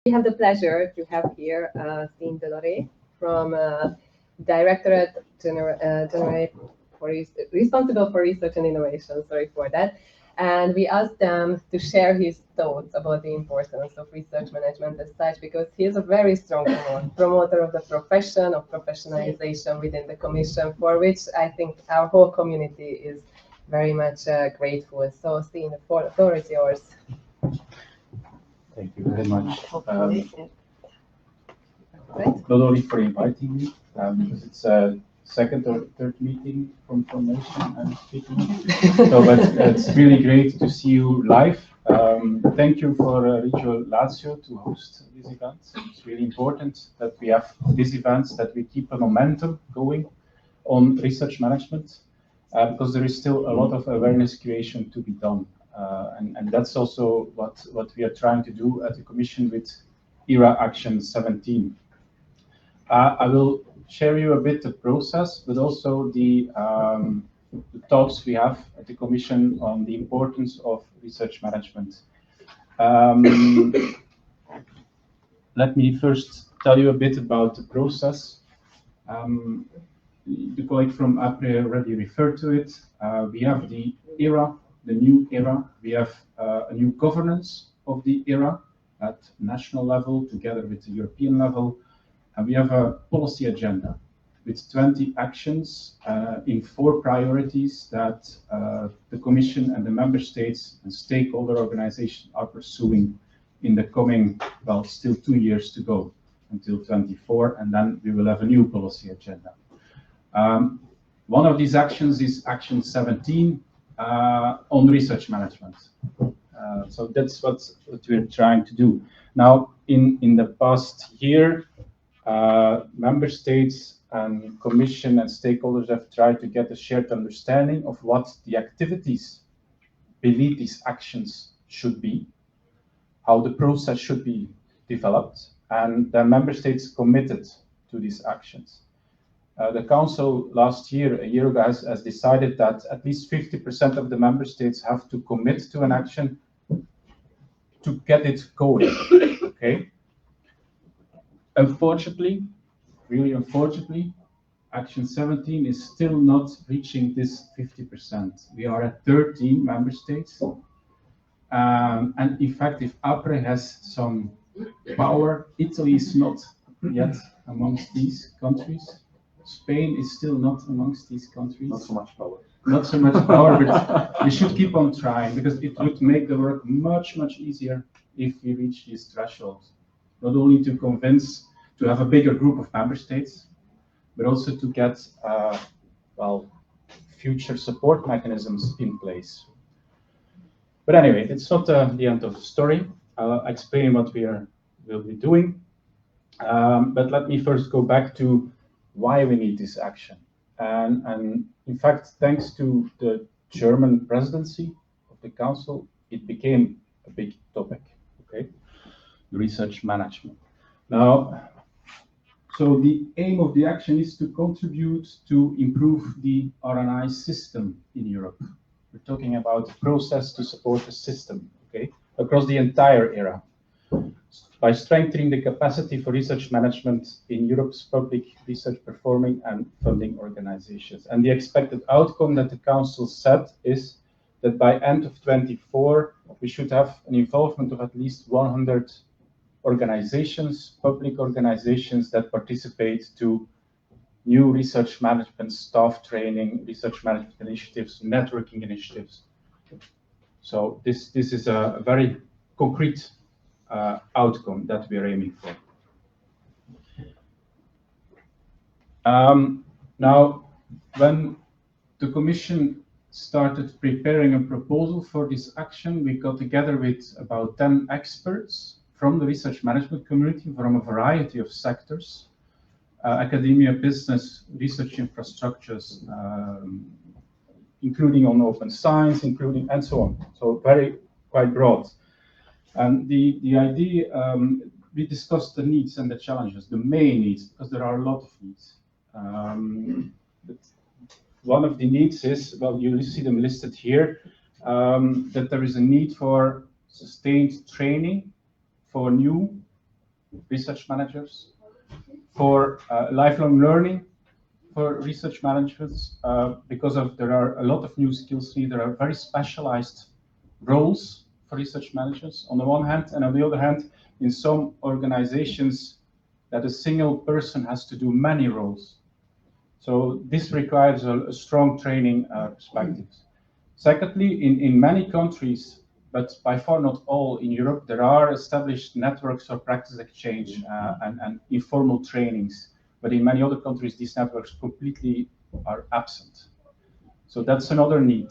We have the pleasure to have here Stijn Delaure from Directorate General responsible for research and innovation. Sorry for that. And we asked them to share his thoughts about the importance of research management as such, because he is a very strong promoter of the profession, of professionalization within the Commission, for which I think our whole community is very much grateful. So, Stijn, the floor is yours. Thank you very much. Not only for inviting me, because it's a second or third meeting from foRMAtion I'm speaking. So, but it's really great to see you live. Thank you for Regio Lazio to host this event. It's really important that we have these events, that we keep a momentum going on research management, because there is still a lot of awareness creation to be done. And that's also what we are trying to do at the Commission with ERA Action 17. I will share you a bit the process, but also the talks we have at the Commission on the importance of research management. Let me first tell you a bit about the process. The colleague from APRE already referred to it. We have the ERA, the new ERA. We have a new governance of the ERA at national level together with the European level. And we have a policy agenda with 20 actions in 4 priorities that the Commission and the Member States and stakeholder organizations are pursuing in the coming, well, still 2 years to go until 24, and then we will have a new policy agenda. One of these actions is Action 17 on research management. So that's what we're trying to do. Now, in the past year, Member States and Commission and stakeholders have tried to get a shared understanding of what the activities beneath these actions should be, how the process should be developed, and the Member States committed to these actions. The Council last year, a year ago, has decided that at least 50% of the Member States have to commit to an action to get it going. Okay. Unfortunately, really unfortunately, Action 17 is still not reaching this 50%. We are at 13 Member States. And in fact, if APRE has some power, Italy is not yet amongst these countries. Spain is still not amongst these countries. Not so much power. Not so much power, but we should keep on trying, because it would make the work much, much easier if we reach these thresholds. Not only to convince, to have a bigger group of member states, but also to get, well, future support mechanisms in place. But anyway, it's not the end of the story. I'll explain what will be doing. But let me first go back to why we need this action. And in fact, thanks to the German presidency of the Council, it became a big topic, okay? Research management. Now, so the aim of the action is to contribute to improve the R&I system in Europe. We're talking about a process to support the system, okay, across the entire era, by strengthening the capacity for research management in Europe's public research performing and funding organizations. And the expected outcome that the Council said is that by end of 24, we should have an involvement of at least 100 organizations, public organizations that participate to new research management, staff training, research management initiatives, networking initiatives. So this is a very concrete outcome that we are aiming for. Now, when the Commission started preparing a proposal for this action, we got together with about 10 experts from the research management community from a variety of sectors, academia, business, research infrastructures, including on open science, including, and so on. So quite broad. And the idea, we discussed the needs and the challenges, the main needs, because there are a lot of needs. But one of the needs is, well, you see them listed here, that there is a need for sustained training for new research managers, for lifelong learning for research managers, because there are a lot of new skills needed. There are very specialized roles for research managers on the one hand, and on the other hand, in some organizations, that a single person has to do many roles. So this requires a strong training perspective. Secondly, in many countries, but by far not all in Europe, there are established networks for practice exchange and informal trainings. But in many other countries, these networks completely are absent. So that's another need.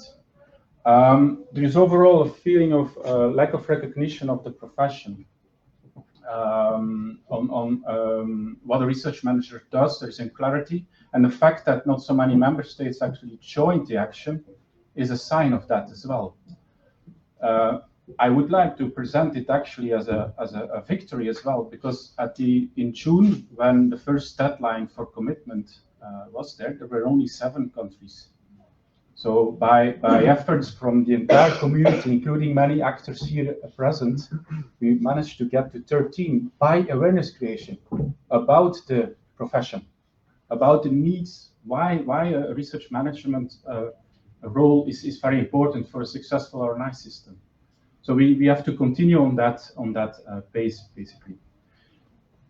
There is overall a feeling of lack of recognition of the profession. On what a research manager does, there is clarity, and the fact that not so many member states actually joined the action is a sign of that as well. I would like to present it actually as a victory as well, because in June, when the first deadline for commitment was there were only 7 countries. So by efforts from the entire community, including many actors here present, we managed to get to 13 by awareness creation about the profession, about the needs, why a research management role is very important for a successful RNI system. So we have to continue on that base, basically.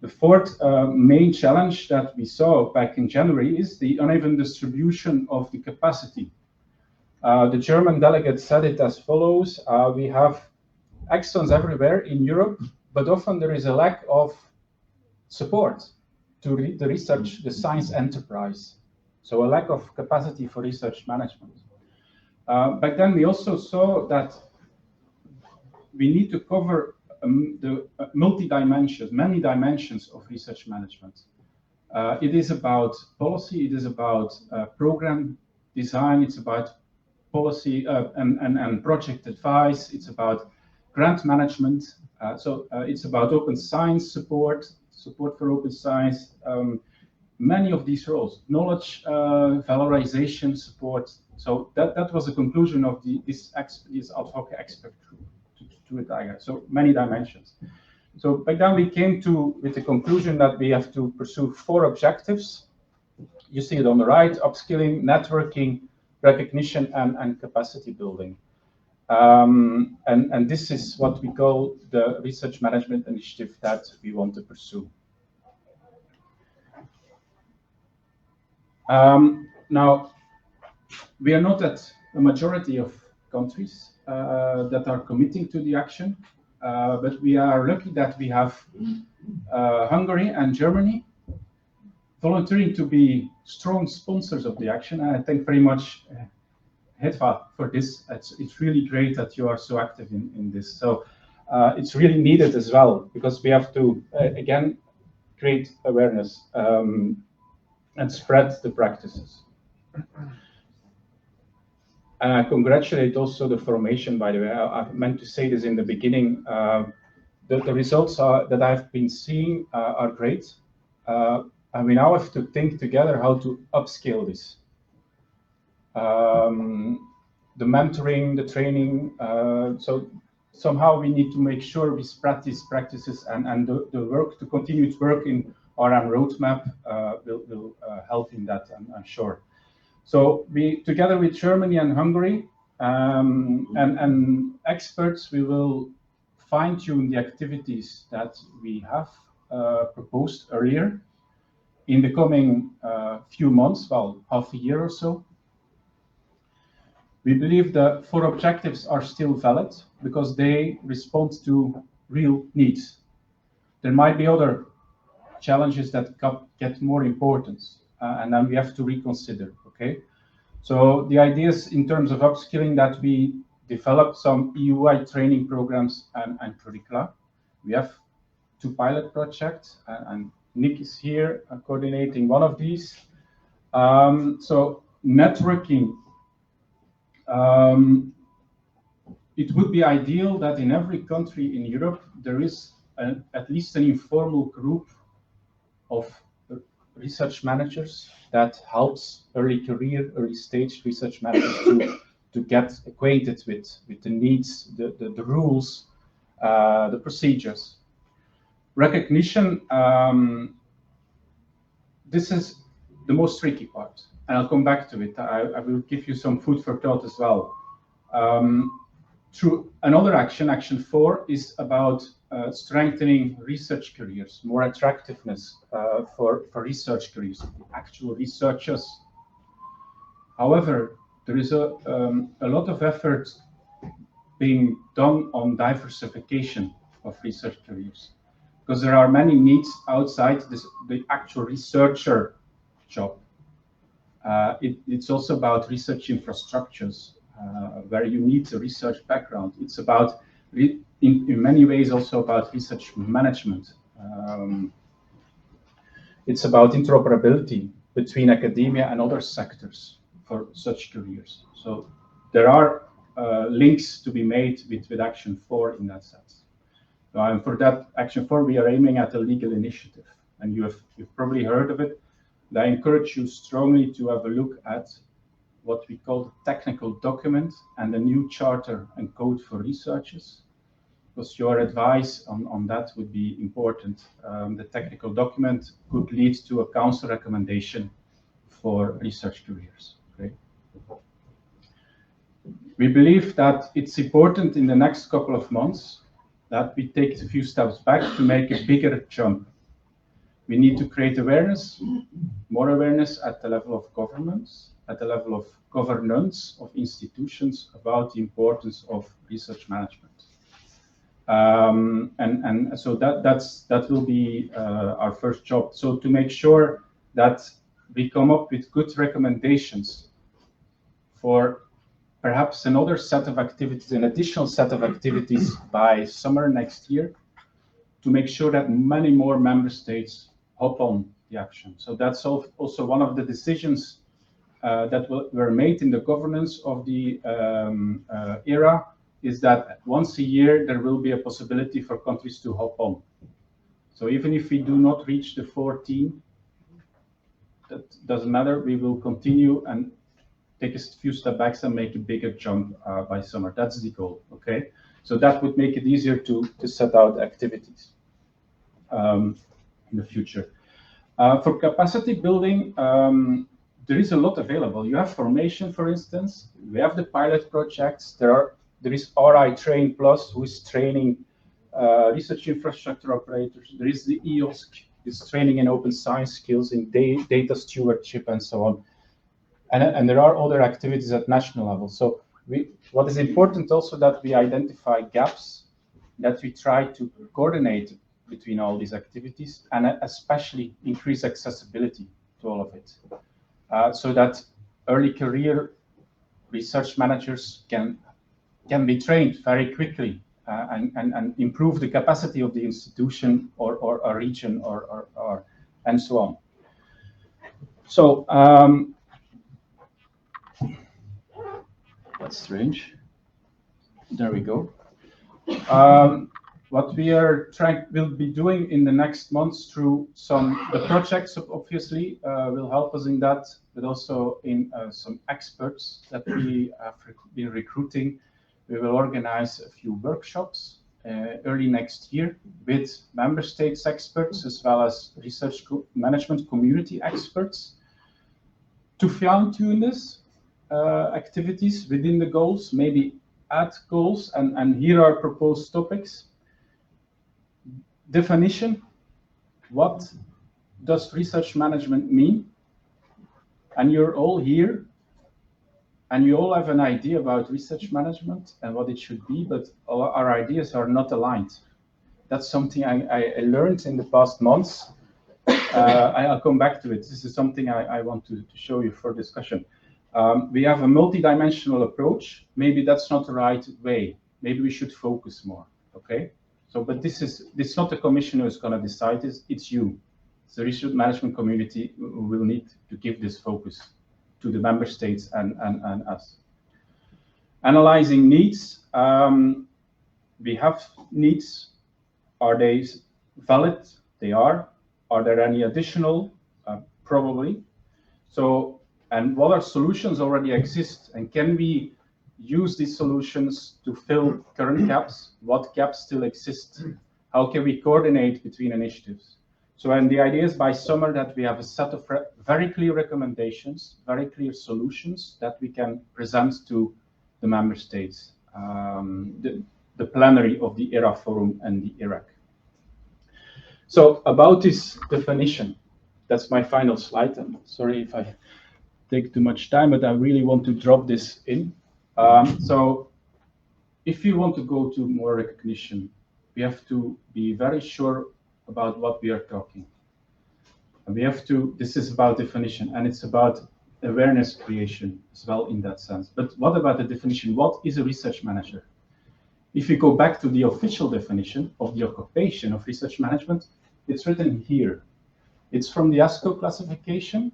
The fourth main challenge that we saw back in January is the uneven distribution of the capacity. The German delegate said it as follows: we have excellence everywhere in Europe, but often there is a lack of support to the research, the science enterprise. So a lack of capacity for research management. Back then we also saw that we need to cover the many dimensions of research management. It is about policy, it is about program design, it's about policy and project advice, it's about grant management, it's about open science support for open science, many of these roles, knowledge valorization support. So that was the conclusion of this ad hoc expert group. So many dimensions. So back then we came with the conclusion that we have to pursue 4 objectives. You see it on the right: upskilling, networking, recognition, and capacity building. And this is what we call the research management initiative that we want to pursue. Now, we are not at a majority of countries that are committing to the action, but we are lucky that we have Hungary and Germany volunteering to be strong sponsors of the action. And I thank very much HETFA for this. It's really great that you are so active in this. So it's really needed as well, because we have to, again, create awareness and spread the practices. And I congratulate also the foRMAtion, by the way. I meant to say this in the beginning. The results that I've been seeing are great. And we now have to think together how to upscale this. The mentoring, the training. So somehow we need to make sure we spread these practices, and the work, to continue to work in RM roadmap will help in that, I'm sure. So we, together with Germany and Hungary and experts, we will fine-tune the activities that we have proposed earlier in the coming few months, well, half a year or so. We believe the 4 objectives are still valid because they respond to real needs. There might be other challenges that get more importance, and then we have to reconsider, okay? So the idea is, in terms of upskilling, that we develop some EU-wide training programs and curricula. We have 2 pilot projects, and Nick is here coordinating one of these. So networking. It would be ideal that in every country in Europe there is at least an informal group of research managers that helps early career, early stage research managers to get acquainted with the needs, the rules, the procedures. Recognition, this is the most tricky part, and I'll come back to it. I will give you some food for thought as well. Through another action, action 4, is about strengthening research careers, more attractiveness for research careers, actual researchers. However, there is a lot of effort being done on diversification of research careers, because there are many needs outside the actual researcher job. It's also about research infrastructures, where you need a research background. It's about, in many ways, also about research management. It's about interoperability between academia and other sectors for such careers. So there are links to be made with Action 4 in that sense. And for that Action 4, we are aiming at a legal initiative, and you've probably heard of it. And I encourage you strongly to have a look at what we call the technical document and the new charter and code for researchers, because your advice on that would be important. The technical document could lead to a council recommendation for research careers. Okay. We believe that it's important in the next couple of months that we take a few steps back to make a bigger jump. We need to create awareness, more awareness at the level of governments, at the level of governance of institutions about the importance of research management. And so that will be our first job. So to make sure that we come up with good recommendations for perhaps another set of activities, an additional set of activities by summer next year, to make sure that many more member states hop on the action. So that's also one of the decisions that were made in the governance of the era, is that once a year there will be a possibility for countries to hop on. So even if we do not reach the 14, that doesn't matter, we will continue and take a few steps back and make a bigger jump by summer. That's the goal, okay? So that would make it easier to set out activities in the future. For capacity building, there is a lot available. You have foRMAtion, for instance. We have the pilot projects. There is RI Train Plus, who is training research infrastructure operators. There is the EOSC, is training in open science skills, in data stewardship, and so on. And there are other activities at national level. So what is important also that we identify gaps, that we try to coordinate between all these activities, and especially increase accessibility to all of it, so that early career research managers can be trained very quickly and improve the capacity of the institution or a region or and so on. So that's strange. There we go. What we will be doing in the next months through the projects, obviously, will help us in that, but also in some experts that we have been recruiting. We will organize a few workshops early next year with member states experts as well as research management community experts to fine-tune this activities within the goals, maybe add goals, and here are proposed topics. Definition: what does research management mean? And you're all here, and you all have an idea about research management and what it should be, but our ideas are not aligned. That's something I learned in the past months. I'll come back to it. This is something I want to show you for discussion. We have a multidimensional approach. Maybe that's not the right way. Maybe we should focus more, okay? So, but this is not the commission who is going to decide this, it's you. It's the research management community who will need to give this focus to the member states and us. Analyzing needs. We have needs. Are they valid? They are. Are there any additional? Probably. So, and what are solutions already exist? And can we use these solutions to fill current gaps? What gaps still exist? How can we coordinate between initiatives? So, and the idea is by summer that we have a set of very clear recommendations, very clear solutions that we can present to the member states, the plenary of the ERA Forum and the IRAC. So about this definition, that's my final slide. I'm sorry if I take too much time, but I really want to drop this in. So if you want to go to more recognition, we have to be very sure about what we are talking. And we have to, this is about definition, and it's about awareness creation as well in that sense. But what about the definition? What is a research manager? If you go back to the official definition of the occupation of research management, it's written here. It's from the ASCO classification.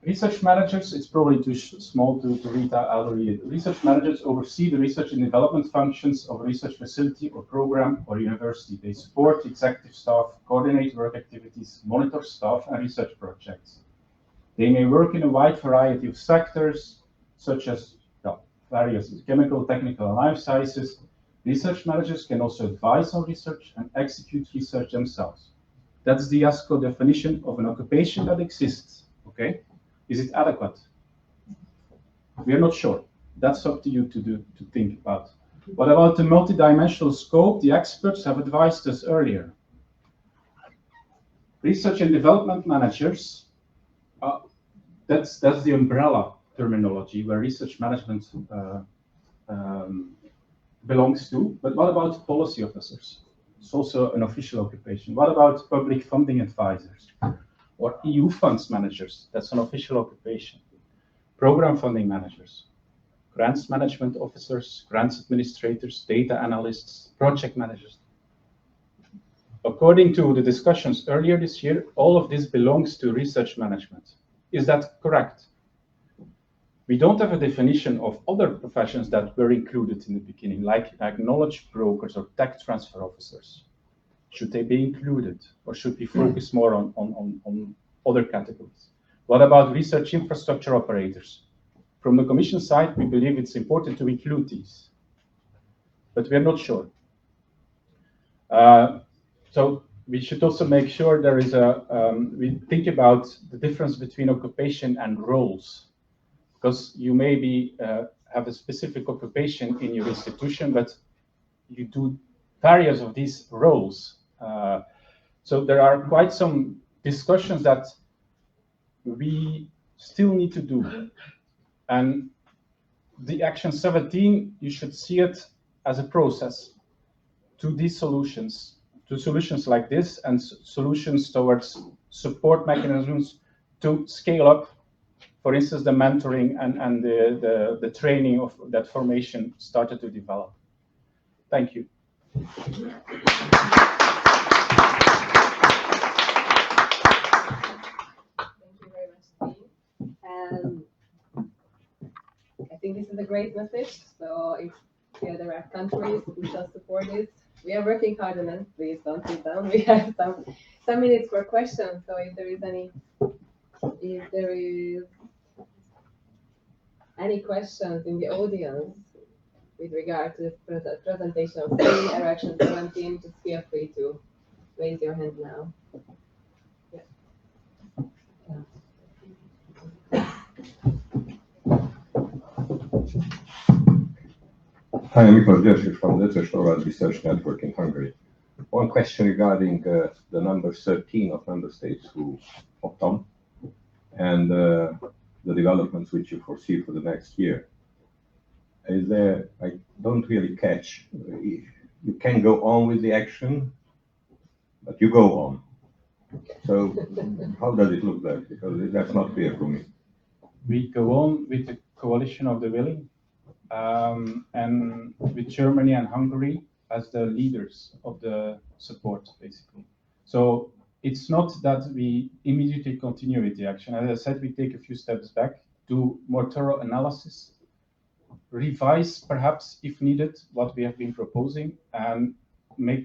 Research managers, it's probably too small to read out. I'll read it. Research managers oversee the research and development functions of a research facility or program or university. They support executive staff, coordinate work activities, monitor staff and research projects. They may work in a wide variety of sectors, such as various chemical, technical, and life sciences. Research managers can also advise on research and execute research themselves. That's the ASCO definition of an occupation that exists, okay? Is it adequate? We are not sure. That's up to you to think about. What about the multidimensional scope? The experts have advised us earlier. Research and development managers, that's the umbrella terminology where research management belongs to. But what about policy officers? It's also an official occupation. What about public funding advisors or EU funds managers? That's an official occupation. Program funding managers, grants management officers, grants administrators, data analysts, project managers. According to the discussions earlier this year, all of this belongs to research management. Is that correct? We don't have a definition of other professions that were included in the beginning, like knowledge brokers or tech transfer officers. Should they be included, or should we focus more on other categories? What about research infrastructure operators? From the Commission side, we believe it's important to include these, but we're not sure. So we should also make sure there is we think about the difference between occupation and roles, because you maybe have a specific occupation in your institution, but you do various of these roles. So there are quite some discussions that we still need to do. And the Action 17, you should see it as a process to these solutions, to solutions like this and solutions towards support mechanisms to scale up, for instance, the mentoring and the training of that foRMAtion started to develop. Thank you. Thank you very much, Stijn. And I think this is a great message. So if there are countries who shall support this, we are working hard on it. Please don't sit down. We have some minutes for questions. So if there is any questions in the audience with regard to the presentation of Stijn or Action 17, just feel free to raise your hand now. Hi, I'm Miklos György from the Delaure Research Network in Hungary. One question regarding the number 13 of member states who opt on and the developments which you foresee for the next year. Is there, I don't really catch, you can go on with the action, but you go on. So how does it look like? Because that's not clear for me. We go on with the coalition of the willing, and with Germany and Hungary as the leaders of the support, basically. So it's not that we immediately continue with the action. As I said, we take a few steps back, do more thorough analysis, revise perhaps if needed what we have been proposing, and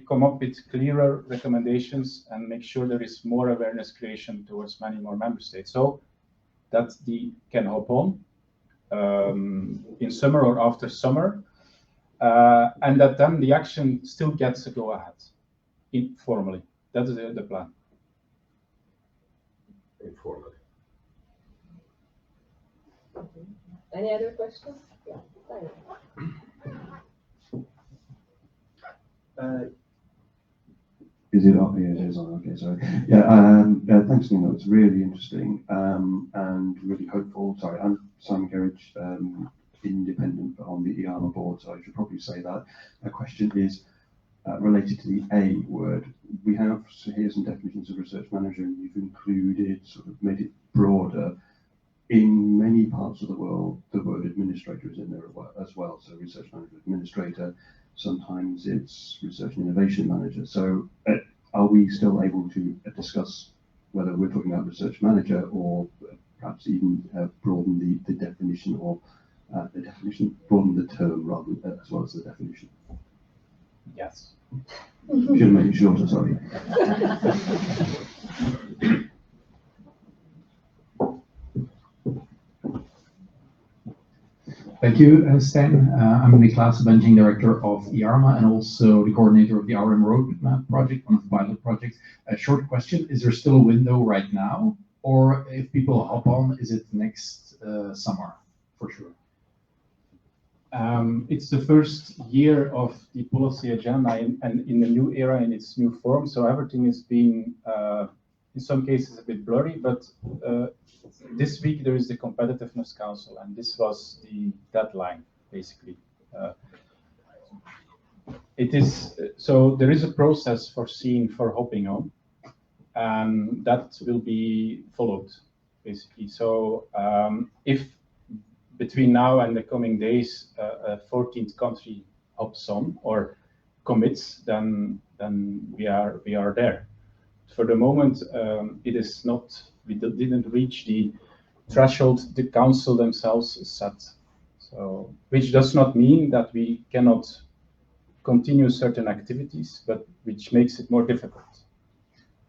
come up with clearer recommendations and make sure there is more awareness creation towards many more member states. So that can hop on in summer or after summer. and that then the action still gets a go ahead informally. That is the plan. Informally. Any other questions? Yeah. Is it up here? It is on. Okay, sorry. Yeah, thanks, Nina. It's really interesting and really hopeful. Sorry, I'm Simon Gerridge, independent on the IARMA board, so I should probably say that. My question is related to the A word. We have here some definitions of research manager, and you've included, sort of made it broader. In many parts of the world, the word administrator is in there as well. So research manager, administrator. Sometimes it's research and innovation manager. So are we still able to discuss whether we're talking about research manager or perhaps even broaden the definition, or broaden the term rather as well as the definition? Yes. Should have made it shorter, sorry. Thank you, Stijn. I'm Niklas, Managing Director of IARMA and also the coordinator of the RM Roadmap project, one of the pilot projects. A short question, is there still a window right now? Or if people hop on, is it next summer, for sure? It's the first year of the policy agenda and in the new era in its new form. So everything is being, in some cases, a bit blurry, but this week there is the Competitiveness Council, and this was the deadline, basically. It is so there is a process foreseen for hopping on, and that will be followed, basically. So if between now and the coming days a 14th country hops on or commits, then we are there. For the moment, it is not. We didn't reach the threshold the council themselves set. So, which does not mean that we cannot continue certain activities, but which makes it more difficult.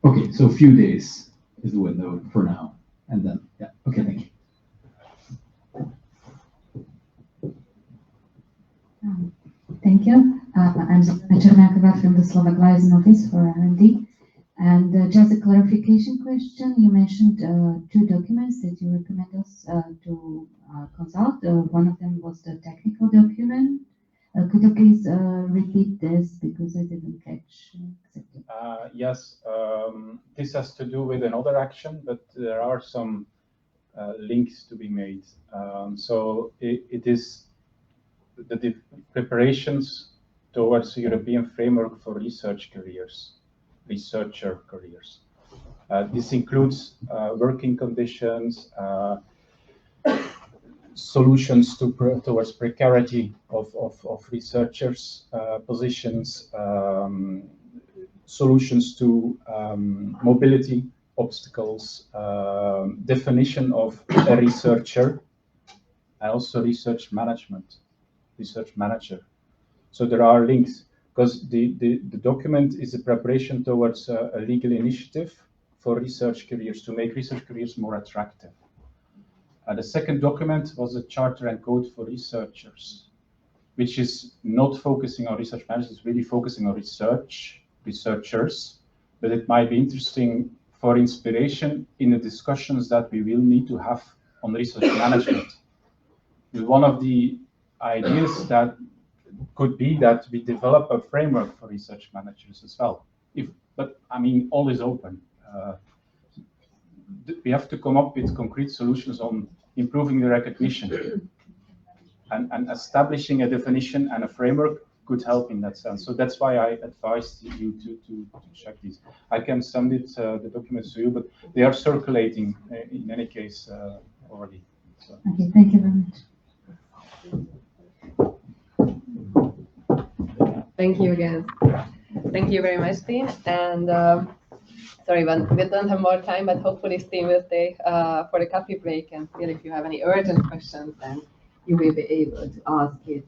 Okay, so a few days is the window for now, and then, yeah, okay, thank you. Thank you. I'm Zuzana Černáková from the Slovak Liaison Office for R&D. And just a clarification question. You mentioned two documents that you recommend us to consult. One of them was the technical document. Could you please repeat this, because I didn't catch exactly? Yes, this has to do with another action, but there are some links to be made. So it is the preparations towards the European framework for research careers, researcher careers. This includes working conditions, solutions towards precarity of researchers' positions, solutions to mobility obstacles, definition of a researcher, and also research management, research manager. So there are links, because the document is a preparation towards a legal initiative for research careers, to make research careers more attractive. The second document was a charter and code for researchers, which is not focusing on research managers, it's really focusing on researchers, but it might be interesting for inspiration in the discussions that we will need to have on research management. One of the ideas that could be that we develop a framework for research managers as well. But I mean, all is open. We have to come up with concrete solutions on improving the recognition, and establishing a definition and a framework could help in that sense. So that's why I advised you to check these. I can send it, the documents to you, but they are circulating in any case already. So. Okay, thank you very much. Thank you again. Thank you very much, Stijn. And sorry, we don't have more time, but hopefully Stijn will stay for the coffee break. And still, if you have any urgent questions, then you will be able to ask it.